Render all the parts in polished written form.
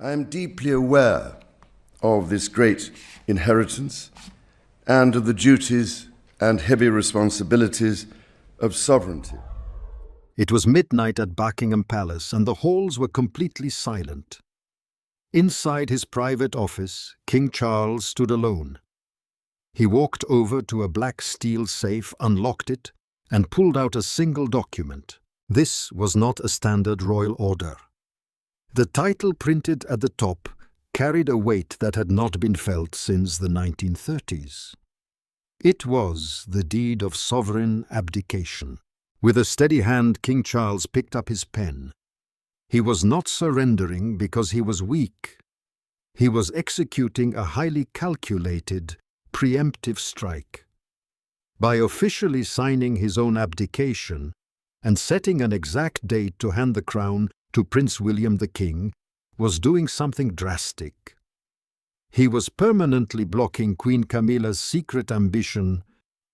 I am deeply aware of this great inheritance and of the duties and heavy responsibilities of sovereignty. It was midnight at Buckingham Palace, and the halls were completely silent. Inside his private office, King Charles stood alone. He walked over to a black steel safe, unlocked it, and pulled out a single document. This was not a standard royal order. The title printed at the top carried a weight that had not been felt since the 1930s. It was the Deed of Sovereign Abdication. With a steady hand, King Charles picked up his pen. He was not surrendering because he was weak. He was executing a highly calculated, preemptive strike. By officially signing his own abdication and setting an exact date to hand the crown to Prince William the King, was doing something drastic. He was permanently blocking Queen Camilla's secret ambition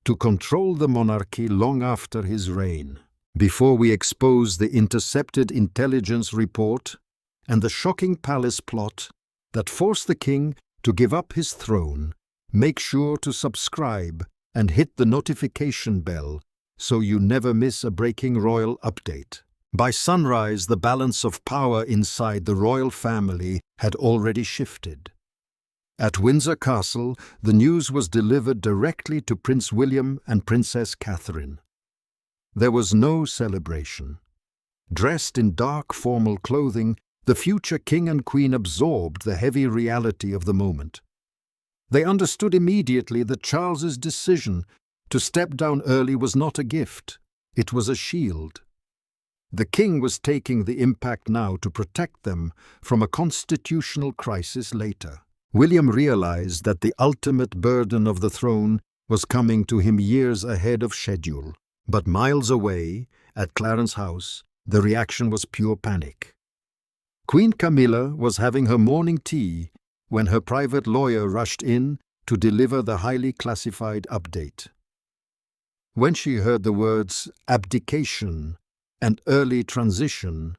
to control the monarchy long after his reign. Before we expose the intercepted intelligence report and the shocking palace plot that forced the king to give up his throne, make sure to subscribe and hit the notification bell so you never miss a breaking royal update. By sunrise, the balance of power inside the royal family had already shifted. At Windsor Castle, the news was delivered directly to Prince William and Princess Catherine. There was no celebration. Dressed in dark formal clothing, the future king and queen absorbed the heavy reality of the moment. They understood immediately that Charles's decision to step down early was not a gift, it was a shield. The king was taking the impact now to protect them from a constitutional crisis later. William realized that the ultimate burden of the throne was coming to him years ahead of schedule. But miles away, at Clarence House, the reaction was pure panic. Queen Camilla was having her morning tea when her private lawyer rushed in to deliver the highly classified update. When she heard the words abdication and early transition,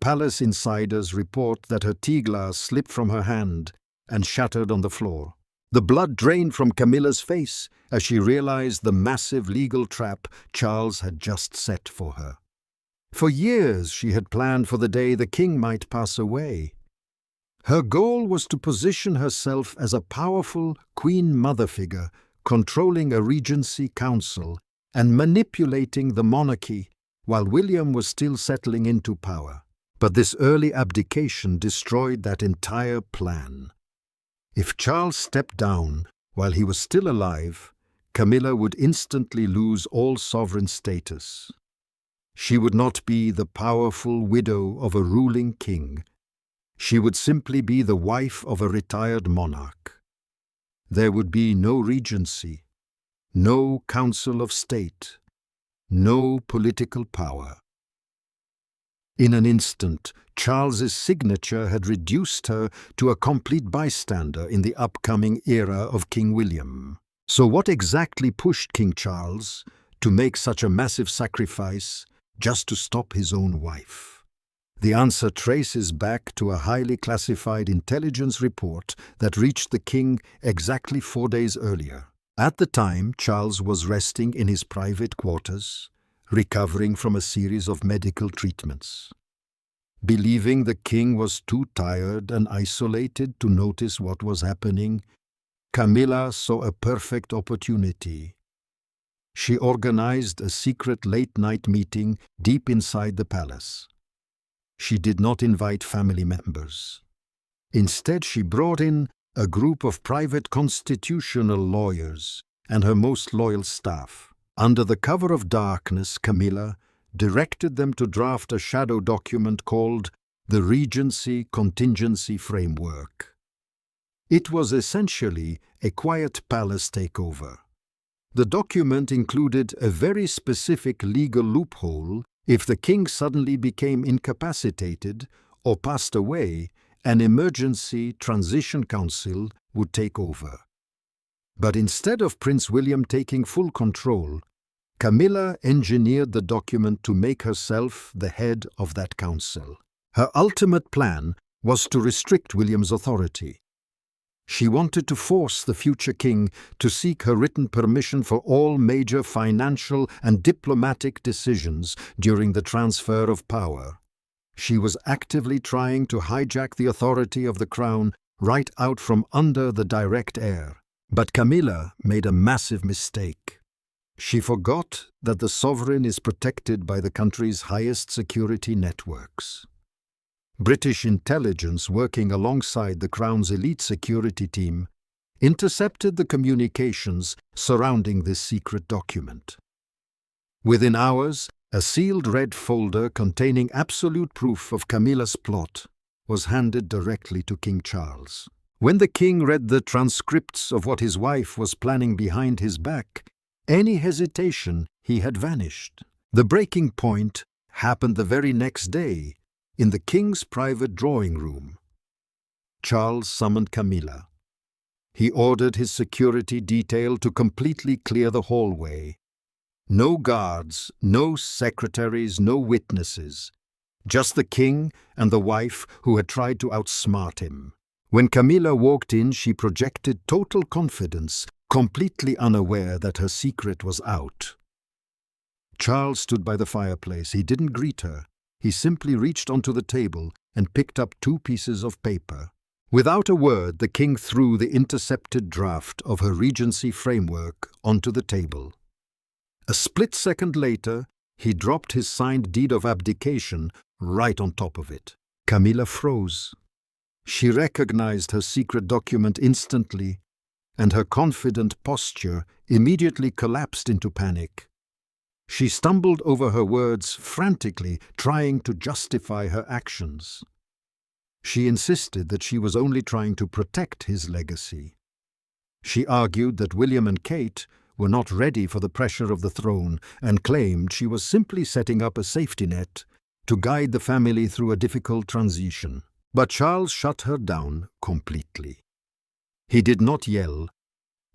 palace insiders report that her tea glass slipped from her hand and shattered on the floor. The blood drained from Camilla's face as she realized the massive legal trap Charles had just set for her. For years she had planned for the day the king might pass away. Her goal was to position herself as a powerful Queen Mother figure, controlling a Regency Council and manipulating the monarchy while William was still settling into power. But this early abdication destroyed that entire plan. If Charles stepped down while he was still alive, Camilla would instantly lose all sovereign status. She would not be the powerful widow of a ruling king. She would simply be the wife of a retired monarch. There would be no regency, no council of state, no political power. In an instant, Charles's signature had reduced her to a complete bystander in the upcoming era of King William. So what exactly pushed King Charles to make such a massive sacrifice just to stop his own wife? The answer traces back to a highly classified intelligence report that reached the king exactly 4 days earlier. At the time, Charles was resting in his private quarters, recovering from a series of medical treatments. Believing the king was too tired and isolated to notice what was happening, Camilla saw a perfect opportunity. She organized a secret late-night meeting deep inside the palace. She did not invite family members. Instead, she brought in a group of private constitutional lawyers and her most loyal staff. Under the cover of darkness, Camilla directed them to draft a shadow document called the Regency Contingency Framework. It was essentially a quiet palace takeover. The document included a very specific legal loophole. If the king suddenly became incapacitated or passed away, an emergency transition council would take over. But instead of Prince William taking full control, Camilla engineered the document to make herself the head of that council. Her ultimate plan was to restrict William's authority. She wanted to force the future king to seek her written permission for all major financial and diplomatic decisions during the transfer of power. She was actively trying to hijack the authority of the crown right out from under the direct heir. But Camilla made a massive mistake. She forgot that the sovereign is protected by the country's highest security networks. British intelligence, working alongside the Crown's elite security team, intercepted the communications surrounding this secret document. Within hours, a sealed red folder containing absolute proof of Camilla's plot was handed directly to King Charles. When the king read the transcripts of what his wife was planning behind his back, any hesitation he had vanished. The breaking point happened the very next day, in the king's private drawing room. Charles summoned Camilla. He ordered his security detail to completely clear the hallway. No guards, no secretaries, no witnesses. Just the king and the wife who had tried to outsmart him. When Camilla walked in, she projected total confidence, completely unaware that her secret was out. Charles stood by the fireplace. He didn't greet her. He simply reached onto the table and picked up 2 pieces of paper. Without a word, the king threw the intercepted draft of her Regency framework onto the table. A split second later, he dropped his signed Deed of Abdication right on top of it. Camilla froze. She recognized her secret document instantly, and her confident posture immediately collapsed into panic. She stumbled over her words, frantically trying to justify her actions. She insisted that she was only trying to protect his legacy. She argued that William and Kate were not ready for the pressure of the throne and claimed she was simply setting up a safety net to guide the family through a difficult transition. But Charles shut her down completely. He did not yell,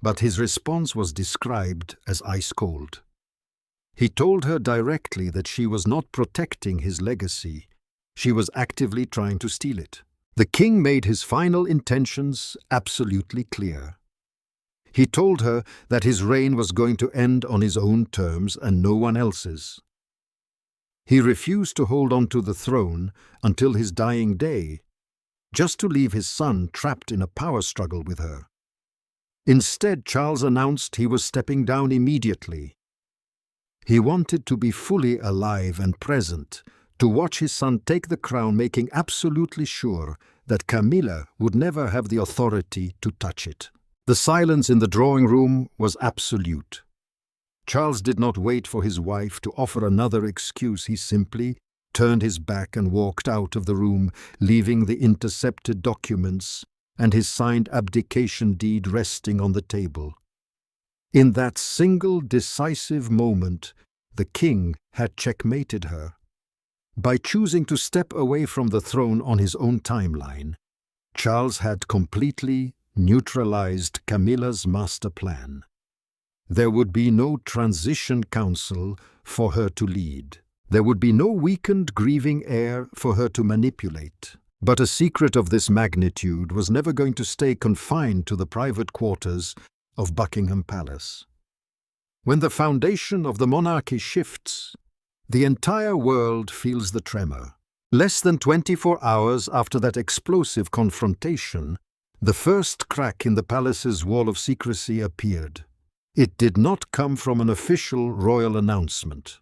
but his response was described as ice-cold. He told her directly that she was not protecting his legacy. She was actively trying to steal it. The king made his final intentions absolutely clear. He told her that his reign was going to end on his own terms and no one else's. He refused to hold on to the throne until his dying day, just to leave his son trapped in a power struggle with her. Instead, Charles announced he was stepping down immediately. He wanted to be fully alive and present, to watch his son take the crown, making absolutely sure that Camilla would never have the authority to touch it. The silence in the drawing room was absolute. Charles did not wait for his wife to offer another excuse. He simply turned his back and walked out of the room, leaving the intercepted documents and his signed abdication deed resting on the table. In that single decisive moment, the king had checkmated her. By choosing to step away from the throne on his own timeline, Charles had completely neutralized Camilla's master plan. There would be no transition council for her to lead. There would be no weakened, grieving heir for her to manipulate. But a secret of this magnitude was never going to stay confined to the private quarters of Buckingham Palace. When the foundation of the monarchy shifts, the entire world feels the tremor. Less than 24 hours after that explosive confrontation, the first crack in the palace's wall of secrecy appeared. It did not come from an official royal announcement.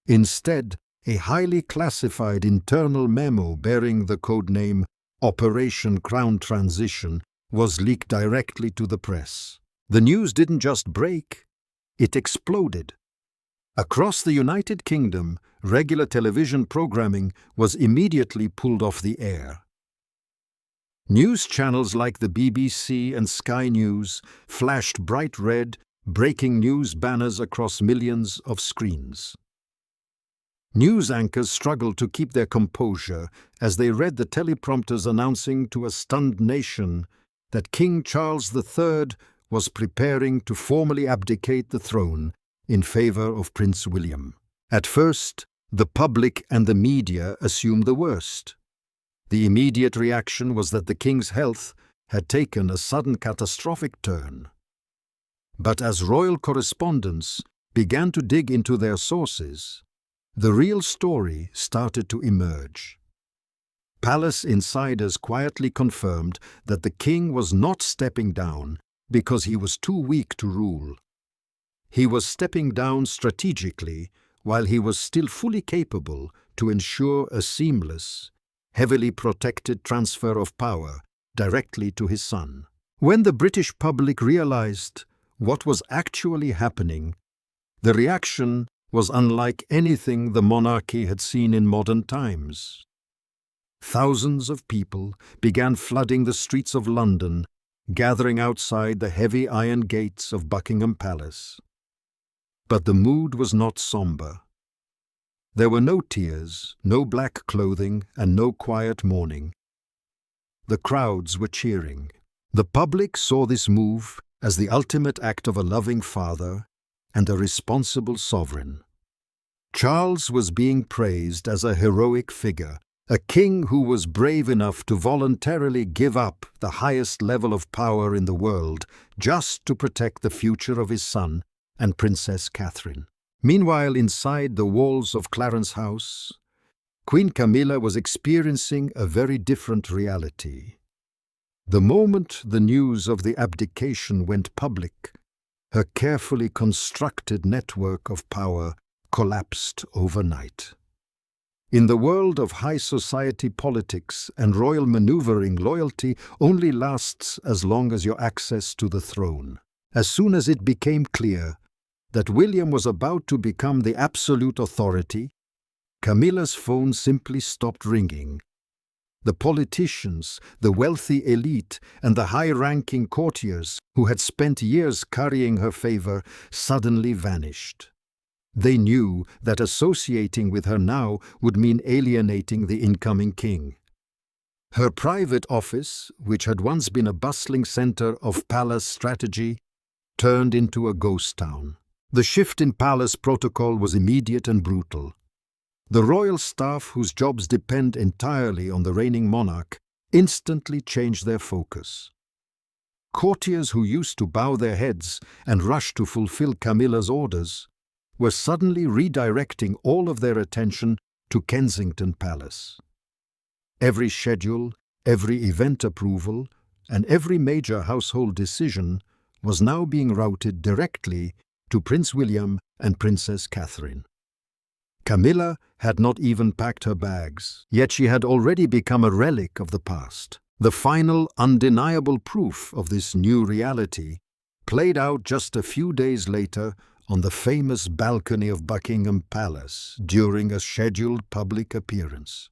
Instead, a highly classified internal memo bearing the codename Operation Crown Transition was leaked directly to the press. The news didn't just break, it exploded. Across the United Kingdom, regular television programming was immediately pulled off the air. News channels like the BBC and Sky News flashed bright red, breaking news banners across millions of screens. News anchors struggled to keep their composure as they read the teleprompters announcing to a stunned nation that King Charles III was preparing to formally abdicate the throne in favor of Prince William. At first, the public and the media assumed the worst. The immediate reaction was that the king's health had taken a sudden catastrophic turn. But as royal correspondents began to dig into their sources, the real story started to emerge. Palace insiders quietly confirmed that the king was not stepping down because he was too weak to rule. He was stepping down strategically while he was still fully capable to ensure a seamless, heavily protected transfer of power directly to his son. When the British public realized what was actually happening, the reaction was unlike anything the monarchy had seen in modern times. Thousands of people began flooding the streets of London, gathering outside the heavy iron gates of Buckingham Palace. But the mood was not somber. There were no tears, no black clothing, and no quiet mourning. The crowds were cheering. The public saw this move as the ultimate act of a loving father and a responsible sovereign. Charles was being praised as a heroic figure, a king who was brave enough to voluntarily give up the highest level of power in the world just to protect the future of his son and Princess Catherine. Meanwhile, inside the walls of Clarence House, Queen Camilla was experiencing a very different reality. The moment the news of the abdication went public, her carefully constructed network of power collapsed overnight. In the world of high society politics and royal maneuvering, loyalty only lasts as long as your access to the throne. As soon as it became clear that William was about to become the absolute authority, Camilla's phone simply stopped ringing. The politicians, the wealthy elite, and the high-ranking courtiers who had spent years currying her favor suddenly vanished. They knew that associating with her now would mean alienating the incoming king. Her private office, which had once been a bustling center of palace strategy, turned into a ghost town. The shift in palace protocol was immediate and brutal. The royal staff, whose jobs depend entirely on the reigning monarch, instantly changed their focus. Courtiers who used to bow their heads and rush to fulfill Camilla's orders were suddenly redirecting all of their attention to Kensington Palace. Every schedule, every event approval, and every major household decision was now being routed directly to Prince William and Princess Catherine. Camilla had not even packed her bags, yet she had already become a relic of the past. The final, undeniable proof of this new reality played out just a few days later on the famous balcony of Buckingham Palace during a scheduled public appearance.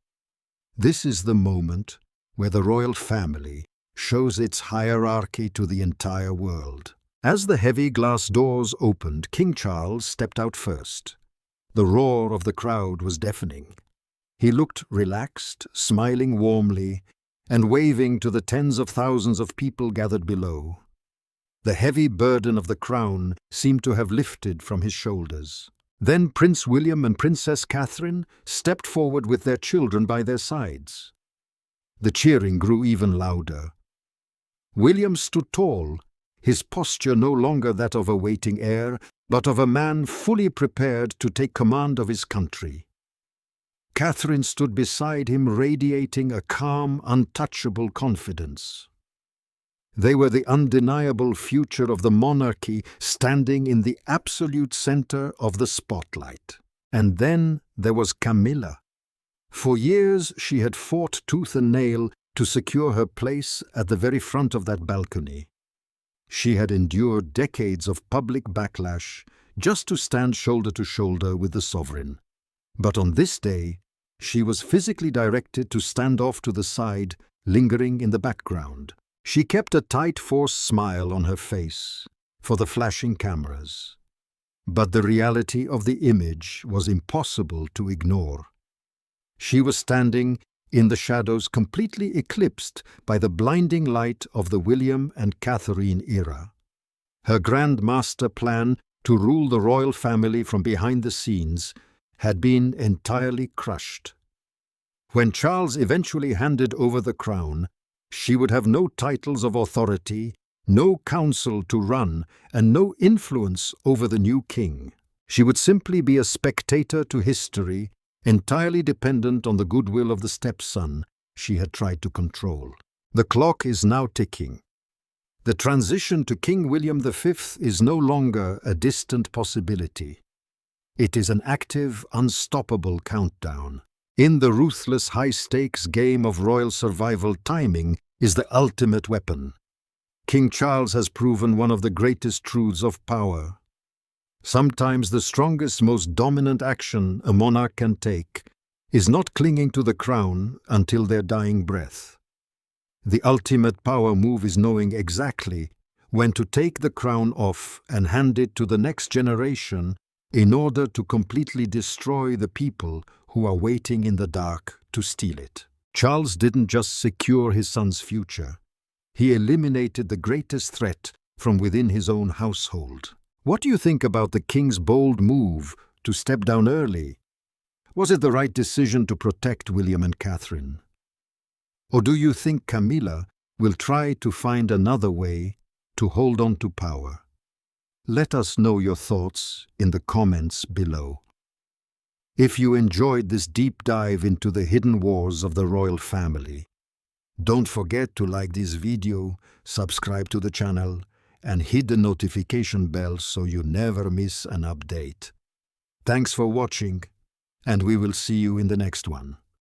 This is the moment where the royal family shows its hierarchy to the entire world. As the heavy glass doors opened, King Charles stepped out first. The roar of the crowd was deafening. He looked relaxed, smiling warmly, and waving to the tens of thousands of people gathered below. The heavy burden of the crown seemed to have lifted from his shoulders. Then Prince William and Princess Catherine stepped forward with their children by their sides. The cheering grew even louder. William stood tall, his posture no longer that of a waiting heir, but of a man fully prepared to take command of his country. Catherine stood beside him, radiating a calm, untouchable confidence. They were the undeniable future of the monarchy, standing in the absolute center of the spotlight. And then there was Camilla. For years she had fought tooth and nail to secure her place at the very front of that balcony. She had endured decades of public backlash just to stand shoulder to shoulder with the sovereign. But on this day, she was physically directed to stand off to the side, lingering in the background. She kept a tight, forced smile on her face for the flashing cameras. But the reality of the image was impossible to ignore. She was standing in the shadows, completely eclipsed by the blinding light of the William and Catherine era. Her grand master plan to rule the royal family from behind the scenes had been entirely crushed. When Charles eventually handed over the crown, she would have no titles of authority, no council to run, and no influence over the new king. She would simply be a spectator to history, entirely dependent on the goodwill of the stepson she had tried to control. The clock is now ticking. The transition to King William V is no longer a distant possibility. It is an active, unstoppable countdown. In the ruthless high-stakes game of royal survival, timing is the ultimate weapon. King Charles has proven one of the greatest truths of power. Sometimes the strongest, most dominant action a monarch can take is not clinging to the crown until their dying breath. The ultimate power move is knowing exactly when to take the crown off and hand it to the next generation in order to completely destroy the people who are waiting in the dark to steal it. Charles didn't just secure his son's future. He eliminated the greatest threat from within his own household. What do you think about the king's bold move to step down early? Was it the right decision to protect William and Catherine? Or do you think Camilla will try to find another way to hold on to power? Let us know your thoughts in the comments below. If you enjoyed this deep dive into the hidden wars of the royal family, don't forget to like this video, subscribe to the channel, and hit the notification bell so you never miss an update. Thanks for watching, and we will see you in the next one.